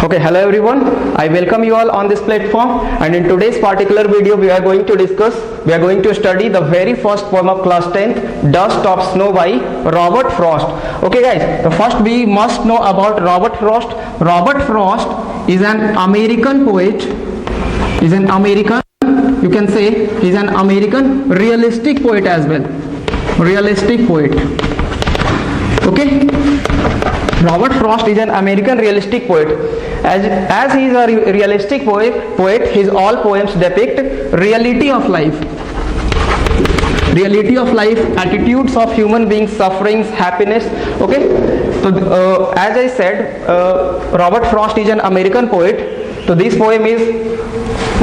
Okay, hello everyone. I welcome you all on this platform, and in today's particular video we are going to study the very first poem of class 10th, Dust of Snow by Robert Frost. Okay guys, the first we must know about Robert Frost. Robert Frost is an American poet, you can say he's an American realistic poet as well. Realistic poet. Okay, Robert Frost is an American realistic poet. As he is a realistic poet, his all poems depict reality of life, attitudes of human beings, sufferings, happiness. Okay, so as I said, Robert Frost is an American poet. So this poem is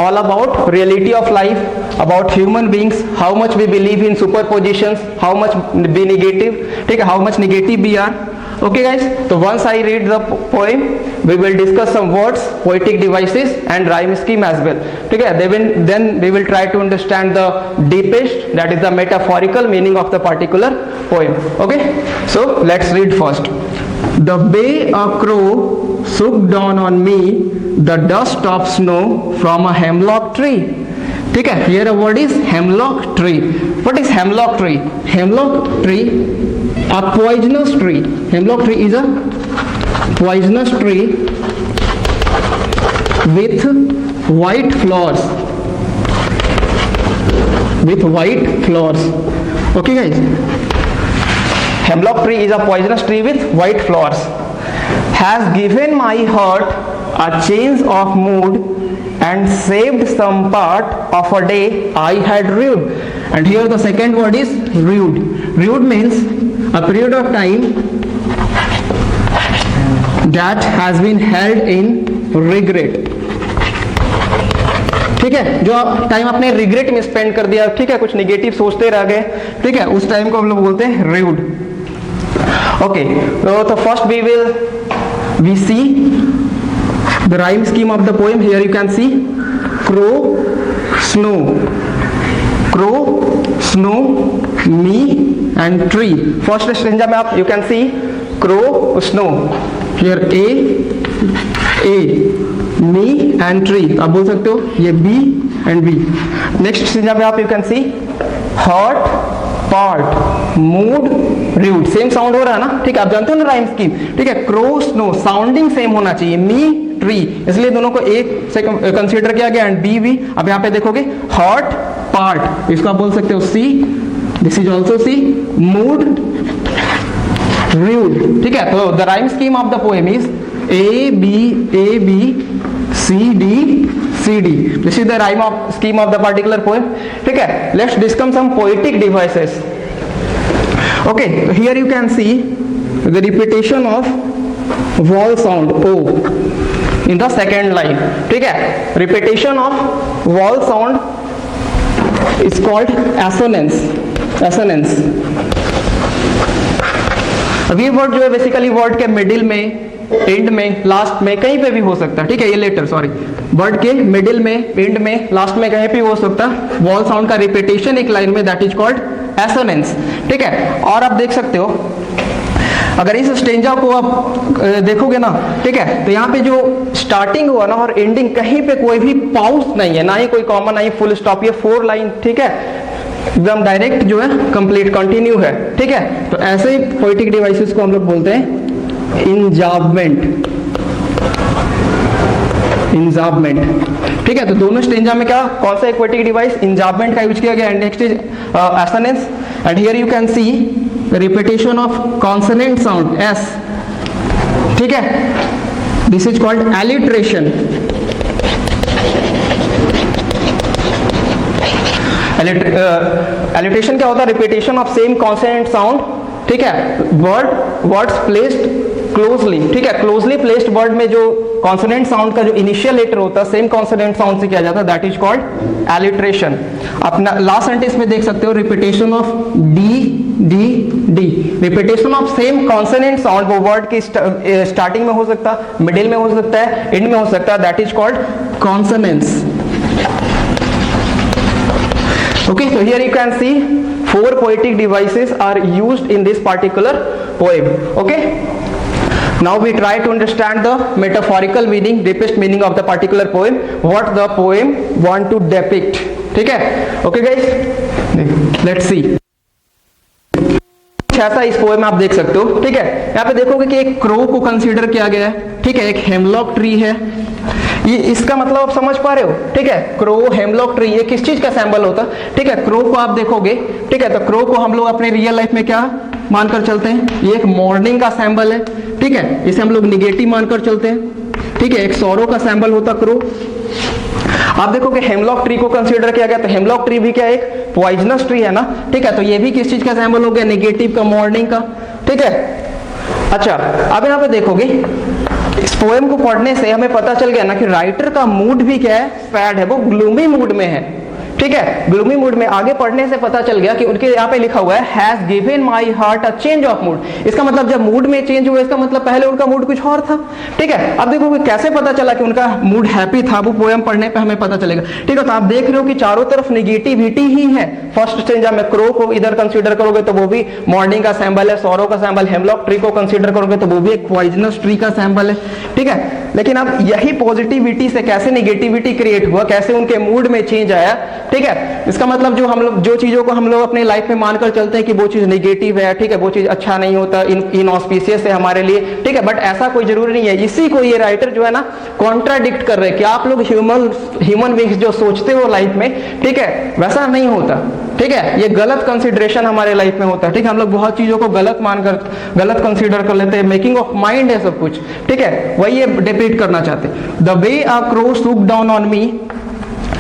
all about reality of life, about human beings, how much we believe in superpositions, how much be negative, ठीक है, how much negative we are. Okay guys, so once I read the poem, we will discuss some words, poetic devices and rhyme scheme as well. ठीक है, then we will try to understand the deepest, that is the metaphorical meaning of the particular poem. Okay, so let's read first. The way a crow swooped down on me, the dust of snow from a hemlock tree. ठीक है, here a word is hemlock tree. What is hemlock tree? Hemlock tree, a poisonous tree. Hemlock tree is a poisonous tree with white flowers. Okay guys, hemlock tree is a poisonous tree with white flowers. Has given my heart a change of mood and saved some part of a day I had rued. And here the second word is rued. Rued means a period of time that has been held in regret. ठीक है, जो time आपने regret में spend कर दिया, ठीक है, कुछ निगेटिव सोचते रह गए, ठीक है, उस टाइम को हम लोग बोलते हैं rued. Okay, so first we see the rhyme scheme of the poem. Here you can see crow, snow, me and tree. First stanza में आप you can see crow, snow. Here A, me and tree. आप बोल सकते हो ये B and B. Next stanza में आप you can see heart, part, mood, rude. Same sound हो रहा है ना, ठीक है, आप जानते हो ना राइम स्कीम, ठीक है, क्रो स्नो साउंडिंग सेम होना चाहिए, मी ट्री, इसलिए दोनों को एक से कंसीडर किया गया, एंड बी भी आप यहाँ पे देखोगे हॉट पार्ट, इसको आप बोल सकते हो C, this is also C, mood, rude. ठीक है, तो the rhyme scheme of the poem is A B C D. This is the rhyme of scheme of the particular poem. ठीक है, let's discuss some poetic devices. Okay, here you can see the repetition of vowel sound O in the second line. ठीक है, repetition of vowel sound is called assonance. अब ये word जो है basically word के middle में, and में, last में, कहीं पे भी हो सकता है. ठीक है, ये लेटर वर्ड के मिडिल में, एंड में, लास्ट में, कहीं पे हो सकता है. वॉल साउंड का रिपीटेशन एक लाइन में, दैट इज कॉल्ड एसोनेंस. ठीक है, और आप देख सकते हो अगर इस स्टेंजा को आप देखोगे ना, ठीक है, तो यहाँ पे जो स्टार्टिंग हुआ ना और एंडिंग, कहीं पे कोई भी पाउस नहीं है, ना ही कोई कॉमा, ना ही फुल स्टॉप, ये 4 लाइन, ठीक है, एकदम डायरेक्ट जो है कंप्लीट कंटिन्यू है. ठीक है, तो ऐसे पोएटिक डिवाइसेस को हम लोग बोलते हैं इंजाबमेंट. ठीक है, तो दोनों स्टेंजा में क्या, कौन सा एक पोएटिक डिवाइस इंजाबमेंट का यूज किया गया. Next is assonance, and here you can see repetition of consonant sound S. ठीक है, this is called alliteration. Alliteration क्या होता है, repetition of same consonant sound. ठीक है, वर्ड्स प्लेस्ड क्लोजली. ठीक है, क्लोजली प्लेस्ड वर्ड में जो कॉन्सोनेंट साउंड का जो इनिशियल लेटर होता है सेम कॉन्सोनेंट साउंड से किया जाता है, दैट इज कॉल्ड एलिट्रेशन. अपना लास्ट सेंटेंस में देख सकते हो repetition of D. Repetition of same consonant sound, वो वर्ड की स्टार्टिंग में हो सकता है, मिडिल में हो सकता है, एंड में हो सकता है, that is called consonants. Okay, so here you can see 4 poetic devices are used in this particular poem. Okay, Now we try to understand the metaphorical meaning, deepest meaning of the particular poem, what the poem want to depict. ठीक है, okay guys, let's see. ऐसा इस poem में आप देख सकते हो, ठीक है। यहाँ पे देखोगे कि एक क्रो को कंसीडर किया गया है, ठीक है, एक हेमलॉक ट्री है, ये इसका मतलब आप समझ पा रहे हो, ठीक है। क्रो, हेमलॉक ट्री, ये किस चीज का सैंबल होता है, ठीक है। क्रो को आप देखोगे, ठीक है, तो क्रो को हम लोग अपने रियल लाइफ में क्या मानकर चलते हैं, ये एक मॉर्निंग का सैंबल है, ठीक है, इसे हम लोग निगेटिव मानकर चलते हैं, ठीक है, एक सौरो का सैंबल होता क्रो। आप देखोगे हेमलॉक ट्री को कंसीडर किया गया, तो हेमलॉक ट्री भी क्या एक पॉइजनस ट्री है ना, ठीक है, तो ये भी किस चीज का सैंबल हो गया, नेगेटिव का, मॉर्निंग का, ठीक है। अच्छा, अब यहाँ पे देखोगे इस पोएम को पढ़ने से हमें पता चल गया ना कि राइटर का मूड भी क्या है, सैड है, वो ग्लूमी मूड में है, ठीक है, ग्लूमी मूड में। आगे पढ़ने से पता चल गया कि उनके यहाँ पे लिखा हुआ है has given my heart a change of mood. इसका मतलब जब मूड में चेंज हुआ, इसका मतलब पहले उनका मूड कुछ और था, ठीक है। अब देखो कैसे पता चला कि उनका मूड हैप्पी था, वो पोएम पढ़ने पे हमें पता चलेगा, ठीक है। तो आप देख रहे हो कि चारों तरफ निगेटिविटी ही है। फर्स्ट स्टेंजा में क्रो को इधर कंसीडर करोगे तो वो भी मॉर्निंग का सैंबल है, सौरो का सैंबल, हेमलॉक ट्री को कंसीडर करोगे तो वो भी एक पॉइजनस ट्री का सैंबल है, ठीक है। लेकिन अब यही पॉजिटिविटी से कैसे निगेटिविटी क्रिएट हुआ, कैसे उनके मूड में चेंज आया, ठीक है। इसका मतलब जो हम लोग, जो चीजों को हम लोग अपने लाइफ में मानकर चलते हैं कि वो चीज नेगेटिव है, ठीक है, वो चीज अच्छा नहीं होता, इनऑस्पिशियस है हमारे लिए, ठीक है, बट ऐसा कोई जरूरी नहीं है। इसी को ये राइटर जो है ना कॉन्ट्राडिक्ट कर रहे हैं कि आप लोग ह्यूमन बीइंग्स जो सोचते हो लाइफ में, ठीक है, वैसा नहीं होता, ठीक है, ये गलत कंसिडरेशन हमारे लाइफ में होता है, ठीक है। हम लोग बहुत चीजों को गलत कंसीडर कर लेते हैं, मेकिंग ऑफ माइंड है सब कुछ, ठीक है, वही ये डिपिक्ट करना चाहते हैं। The way a crow shook down on me.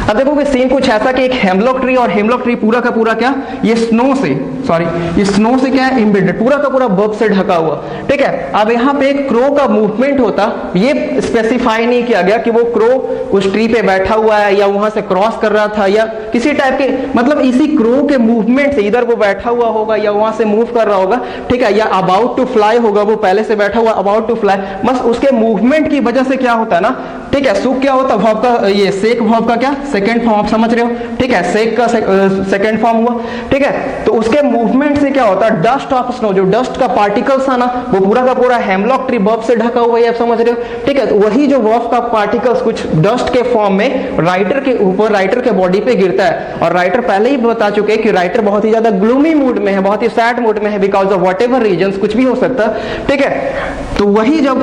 अब देखोगे सीन कुछ ऐसा कि एक हेमलॉक ट्री, और हेमलॉक ट्री पूरा का पूरा क्या, ये स्नो से, सॉरी, ये स्नो से क्या है, इम्बेडेड, पूरा का पूरा बर्फ से ढका हुआ, ठीक है। अब यहाँ पे एक क्रो का मूवमेंट होता, ये स्पेसिफाई नहीं किया गया कि वो क्रो उस ट्री पे बैठा हुआ है या वहां से क्रॉस कर रहा था या किसी टाइप के, मतलब इसी क्रो के मूवमेंट से इधर वो बैठा हुआ होगा या वहां से मूव कर रहा होगा, ठीक है, या अबाउट टू फ्लाई होगा, वो पहले से बैठा हुआ अबाउट टू फ्लाई, बस उसके मूवमेंट की वजह से क्या होता है ना, ठीक है। सूख क्या होता, वर्ब का, ये सेक वर्ब का क्या सेकंड फॉर्म, आप समझ रहे हो, ठीक है, सेक का सेकंड फॉर्म हुआ, ठीक है। तो उसके मूवमेंट से क्या होता है, डस्ट ऑफ स्नो, जो डस्ट का पार्टिकल्स था ना, वो पूरा का पूरा हेमलॉक ट्री वर्ब से ढका हुआ है, आप समझ रहे हो, ठीक है। तो वही जो वर्ब का पार्टिकल्स कुछ डस्ट के फॉर्म में राइटर के ऊपर, राइटर के बॉडी पे गिरता है, और राइटर पहले ही बता चुके हैं कि राइटर बहुत ही ज्यादा ग्लूमी मूड में है, बहुत ही सैड मूड में है, बिकॉज ऑफ व्हाटएवर रीजंस, कुछ भी हो सकता है, ठीक है। तो वही जब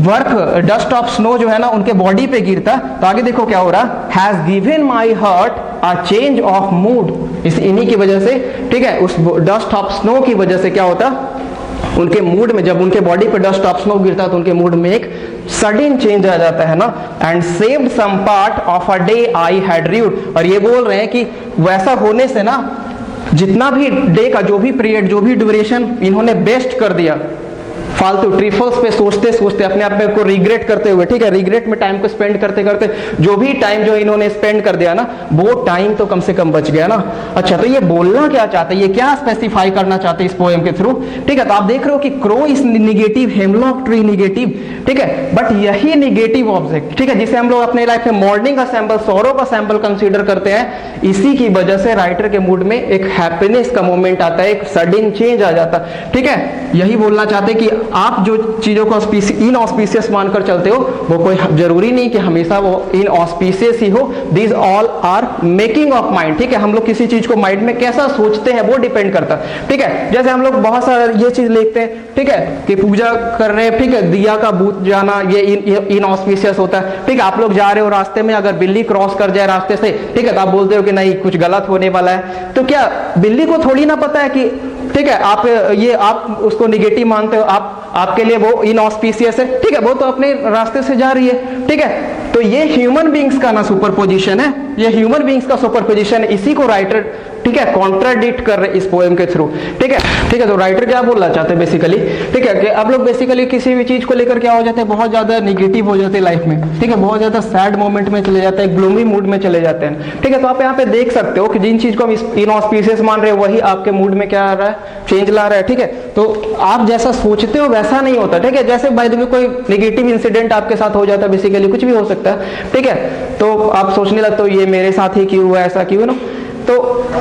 वर्क डस्ट ऑफ स्नो जो है ना उनके बॉडी पे गिरता, तो आगे देखो क्या हो रहा, has given my heart a change of mood, इस इन्हीं की वजह से, ठीक है, उस डस्ट ऑफ स्नो की वजह से क्या होता, उनके मूड में, जब उनके बॉडी पे डस्ट ऑफ स्नो गिरता तो उनके मूड में एक सडन चेंज आ जाता है ना। And saved some part of a day I had read, और ये बोल रहे हैं कि वैसा होने से ना जितना भी डे का जो भी पीरियड, जो भी ड्यूरेशन इन्होंने बेस्ट कर दिया, फालतू ट्रिफल्स पे सोचते सोचते अपने आप में को रिग्रेट करते हुए, ठीक है, रिग्रेट में टाइम को स्पेंड करते करते जो भी टाइम जो इन्होंने स्पेंड कर दिया ना, वो टाइम तो कम से कम बच गया ना। अच्छा, तो ये बोलना क्या चाहते हैं, ये क्या स्पेसिफाई करना चाहते हैं इस पोएम के थ्रू, ठीक है। तो आप देख रहे हो कि crow is negative, hemlock tree negative, ठीक है, बट यही निगेटिव ऑब्जेक्ट, ठीक है, जिसे हम लोग अपने लाइफ में मॉर्निंग का सैंपल, सौरो का सैंपल कंसीडर करते हैं, इसी की वजह से राइटर के मूड में एक हैप्पीनेस का मोमेंट आता है, एक सडन चेंज आ जाता है, ठीक है। यही बोलना चाहते हैं कि आप जो चीजों को इनऑस्पिशियस मानकर चलते हो, वो कोई जरूरी नहीं कि हमेशा वो इनऑस्पिशियस ही हो, these all are making of mind, ठीक है। हम लोग किसी चीज को माइंड में कैसा सोचते हैं वो डिपेंड करता है, ठीक है। जैसे हम लोग बहुत सारा ये चीज लिखते हैं, ठीक है, कि पूजा कर रहे हैं, ठीक है, दिया का बूत जाना ये इनऑस्पिशियस होता है, ठीक है। आप लोग जा रहे हो रास्ते में, अगर बिल्ली क्रॉस कर जाए रास्ते से, ठीक है, तो आप बोलते हो कि नहीं कुछ गलत होने वाला है, तो क्या बिल्ली को थोड़ी ना पता है कि, ठीक है, आप उसको निगेटिव मानते हो, आपके लिए वो इनऑस्पिशियस है, ठीक है, वो तो अपने रास्ते से जा रही है, ठीक है। तो ये ह्यूमन बीइंग्स का ना सुपरपोजिशन है, ये ह्यूमन बीइंग्स का सुपरपोजिशन है, इसी को राइटर, ठीक है, कॉन्ट्राडिक्ट कर रहे इस पोएम के थ्रू, ठीक है, ठीक है। तो राइटर क्या बोलना चाहते हैं बेसिकली, ठीक है, कि आप लोग बेसिकली किसी भी चीज को लेकर क्या हो जाते हैं, बहुत ज्यादा निगेटिव हो जाते हैं लाइफ में, ठीक है, बहुत ज्यादा सैड मोमेंट में चले जाते हैं, ग्लूमी मूड में चले जाते हैं, ठीक है। तो आप यहाँ पे देख सकते हो कि जिन चीज को हम इनऑस्पिशियस मान रहे हैं, वही आपके मूड में क्या आ रहा है, चेंज ला रहा है, ठीक है। तो आप जैसा सोचते हो वैसा नहीं होता, ठीक है। जैसे बाय द वे कोई नेगेटिव इंसिडेंट आपके साथ हो जाता है, बेसिकली कुछ भी हो सकता है, ठीक है, तो आप सोचने लगते हो ये मेरे साथ ही क्यों हुआ, ऐसा क्यों ना, तो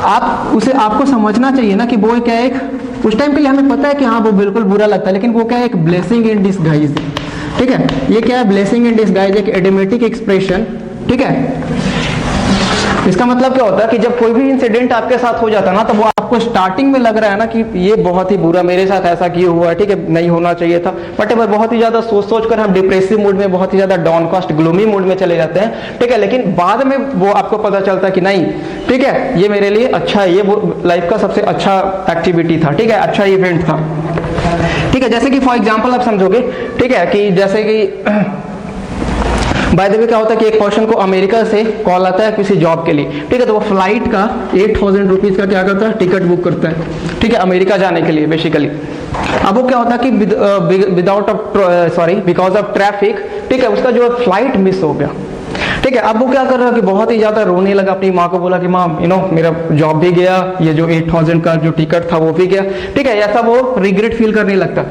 आप उसे आपको समझना चाहिए ना कि वो क्या है, एक उस टाइम के लिए हमें पता है कि हाँ वो बिल्कुल बुरा लगता है, लेकिन वो क्या है, एक ब्लेसिंग इन डिसगाइज। ठीक है, ये क्या है, ब्लेसिंग इन डिसगाइज, एक एडिमेटिक एक्सप्रेशन। ठीक है, इसका मतलब क्या होता है कि जब कोई भी इंसिडेंट आपके साथ हो जाता है ना, तो वो आपको स्टार्टिंग में लग रहा है ना कि ये बहुत ही बुरा, मेरे साथ ऐसा क्यों हुआ, ठीक है, नहीं होना चाहिए था, बट बहुत ही ज्यादा सोच कर हम डिप्रेसिव मूड में, बहुत ही ज्यादा डाउनकास्ट ग्लूमी मूड में चले जाते हैं। ठीक है, लेकिन बाद में वो आपको पता चलता है कि नहीं, ठीक है, ये मेरे लिए अच्छा है, ये लाइफ का सबसे अच्छा एक्टिविटी था, ठीक है, अच्छा इवेंट था। ठीक है, जैसे कि फॉर एग्जाम्पल आप समझोगे, ठीक है, कि जैसे कि बाय द वे क्या होता है कि एक पर्सन को अमेरिका से कॉल आता है किसी जॉब के लिए। ठीक है, तो वो फ्लाइट का 8,000 रुपीज का क्या करता है, टिकट बुक करता है, ठीक है, अमेरिका जाने के लिए बेसिकली। अब वो क्या होता है कि बिकॉज ऑफ ट्रैफिक, ठीक है, उसका जो फ्लाइट मिस हो गया। ठीक है, अब वो क्या कर रहा है कि बहुत ही ज्यादा रोने लगा, अपनी माँ को बोला कि माँ मेरा जॉब भी गया, ये जो 8,000 का जो टिकट था वो भी गया। ठीक है, ऐसा वो रिग्रेट फील करने लगता।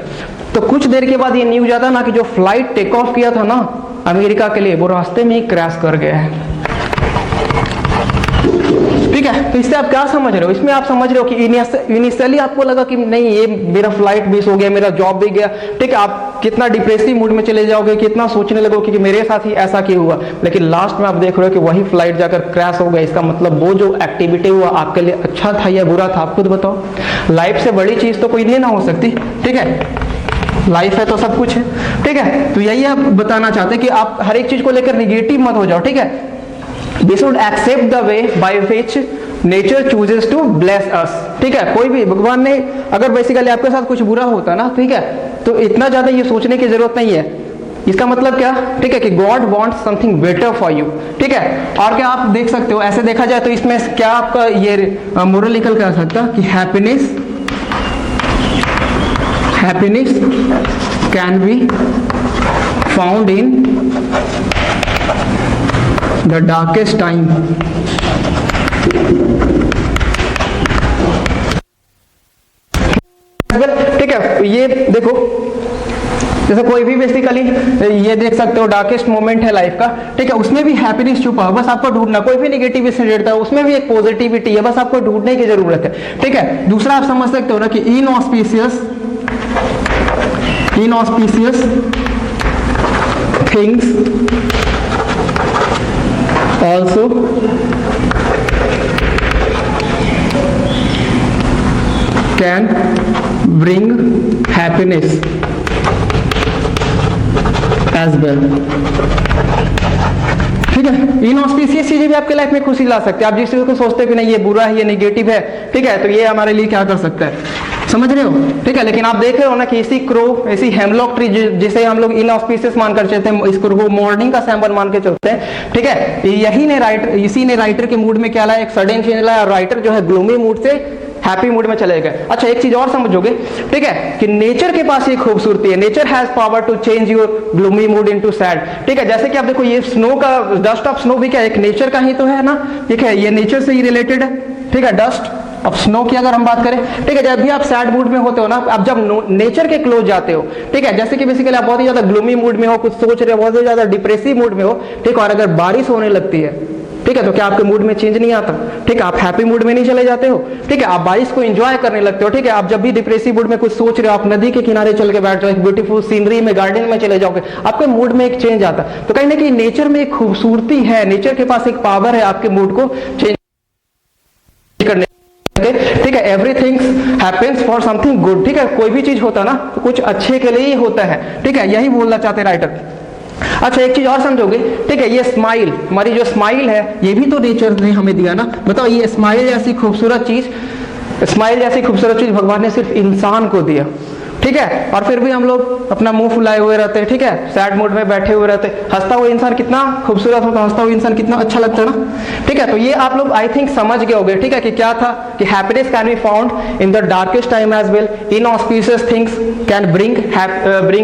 तो कुछ देर के बाद ये न्यूज आता ना कि जो फ्लाइट टेक ऑफ किया था ना अमेरिका के लिए, वो रास्ते में ही क्रैश कर गया है। ठीक है, तो इससे आप क्या समझ रहे हो, इसमें आप समझ रहे हो कि इनिशियली आपको लगा कि नहीं ये मेरा फ्लाइट मिस हो गया, मेरा जॉब भी गया। ठीक है, आप कितना डिप्रेसिव मूड में चले जाओगे, कितना सोचने लगोगे कि मेरे साथ ही ऐसा क्यों हुआ, लेकिन लास्ट में आप देख रहे हो कि वही फ्लाइट जाकर क्रैश हो गया। इसका मतलब वो जो एक्टिविटी हुआ आपके लिए अच्छा था या बुरा था, आप खुद बताओ। लाइफ से बड़ी चीज तो कोई नहीं ना हो सकती। ठीक है, लाइफ है तो सब कुछ है। ठीक है, तो यही आप बताना चाहते हैं कि आप हर एक चीज को लेकर निगेटिव मत हो जाओ। ठीक है, we should accept the way by which nature chooses to bless us. ठीक है, कोई भी भगवान ने अगर बेसिकली आपके साथ कुछ बुरा होता ना, ठीक है, तो इतना ज्यादा ये सोचने की जरूरत नहीं है। इसका मतलब क्या, ठीक है, कि God wants something better for you. ठीक है, और क्या आप देख सकते हो, ऐसे देखा जाए तो इसमें क्या आपका ये मोरल निकल कर आ सकता कि happiness can be found in the darkest time. ठीक है, ये देखो जैसे कोई भी बेसिकली ये देख सकते हो डार्केस्ट मोमेंट है लाइफ का। ठीक है, उसमें भी हैप्पीनेस छुपा है, बस आपको ढूंढना। कोई भी नेगेटिव इंसिडेंट था उसमें भी एक पॉजिटिविटी है, बस आपको ढूंढने की जरूरत है। ठीक है, दूसरा आप समझ सकते हो ना कि inauspicious things also can bring happiness as well. ठीक है, इनऑस्पिशियस चीजें भी आपके लाइफ में खुशी ला सकते हैं। आप जिस चीज को सोचते हो कि नहीं ये बुरा है, ये नेगेटिव है, ठीक है, तो ये हमारे लिए क्या कर सकता है, समझ रहे हो। ठीक है, लेकिन आप देख रहे हो ना कि इसी क्रो, इसी हेमलॉक ट्री जिसे हम लोग इनऑस्पिशियस मानकर चलते हैं, इसको मॉर्निंग का सैंपल मान के चलते हैं। ठीक है, इसी ने राइटर के मूड में क्या लाया, एक सडन चेंज लाया, और राइटर जो है ग्लूमी मूड से हैप्पी मूड में चले गए। अच्छा, एक चीज और समझोगे, ठीक है, कि नेचर के पास ये खूबसूरती है, nature has power to change your gloomy mood into sad. ठीक है, जैसे कि आप देखो ये स्नो का, डस्ट ऑफ स्नो भी क्या एक नेचर का ही तो है ना। ठीक है, ये नेचर से ही रिलेटेड है। ठीक है, डस्ट अब स्नो की अगर हम बात करें, ठीक है, जब भी आप सैड मूड में होते हो ना, आप जब नेचर के क्लोज जाते हो, ठीक है, जैसे कि बेसिकली आप बहुत ही ज्यादा ग्लूमी मूड में हो, कुछ सोच रहे हो, बहुत ही ज्यादा डिप्रेसिव मूड में हो, ठीक, और अगर बारिश होने लगती है, ठीक है, तो क्या आपके मूड में चेंज नहीं आता। ठीक है, आप हैप्पी मूड में नहीं चले जाते हो। ठीक है, आप बारिश को एंजॉय करने लगते हो। ठीक है, आप जब भी डिप्रेसिव मूड में कुछ सोच रहे हो, आप नदी के किनारे चल के बैठ जाओ, एक ब्यूटीफुल सीनरी में, गार्डन में चले जाओगे, आपके मूड में एक चेंज आता। तो कहीं ना कहीं नेचर में एक खूबसूरती है, नेचर के पास एक पावर है आपके मूड को चेंज करने। ठीक है, everything happens for something good. ठीक है, कोई भी चीज होता है ना तो कुछ अच्छे के लिए ही होता है। ठीक है, यही बोलना चाहते राइटर। अच्छा, एक चीज और समझोगे, ठीक है, ये स्माइल, हमारी जो स्माइल है, ये भी तो नेचर ने हमें दिया ना। बताओ, ये स्माइल जैसी खूबसूरत चीज भगवान ने सिर्फ इंसान को दिया। ठीक है, और फिर भी हम लोग अपना मुंह फुलाए हुए रहते हैं। ठीक है, सैड मूड में बैठे हुए रहते हैं। हंसता हुआ इंसान कितना खूबसूरत होता है, हंसता हुआ इंसान कितना अच्छा लगता है ना। ठीक है, तो ये आप लोग आई थिंक समझ गए होंगे। ठीक है, कि क्या था कि happiness can be found in the darkest time as well, inauspicious things can bring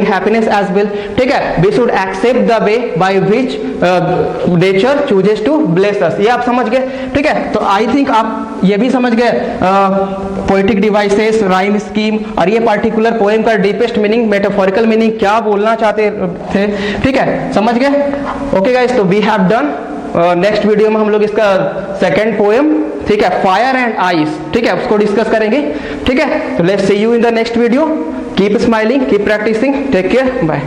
happiness as well. ठीक है, we should accept the way by which nature chooses to bless us. ये आप समझ गए। ठीक है, तो आई थिंक आप ये भी समझ गए पोएटिक डिवाइसेस, राइम स्कीम, और ये पार्टिकुलर पोएम का डीपेस्ट मीनिंग, मेटाफोरिकल मीनिंग क्या बोलना चाहते थे। ठीक है, समझ गए। ओके गाइस, तो we have done. Next video में हम लोग इसका सेकंड पोएम ठीक है, फायर एंड आइस, ठीक है, उसको डिस्कस करेंगे। ठीक है, तो let's see you in the next video. Keep smiling, keep practising, take care, bye.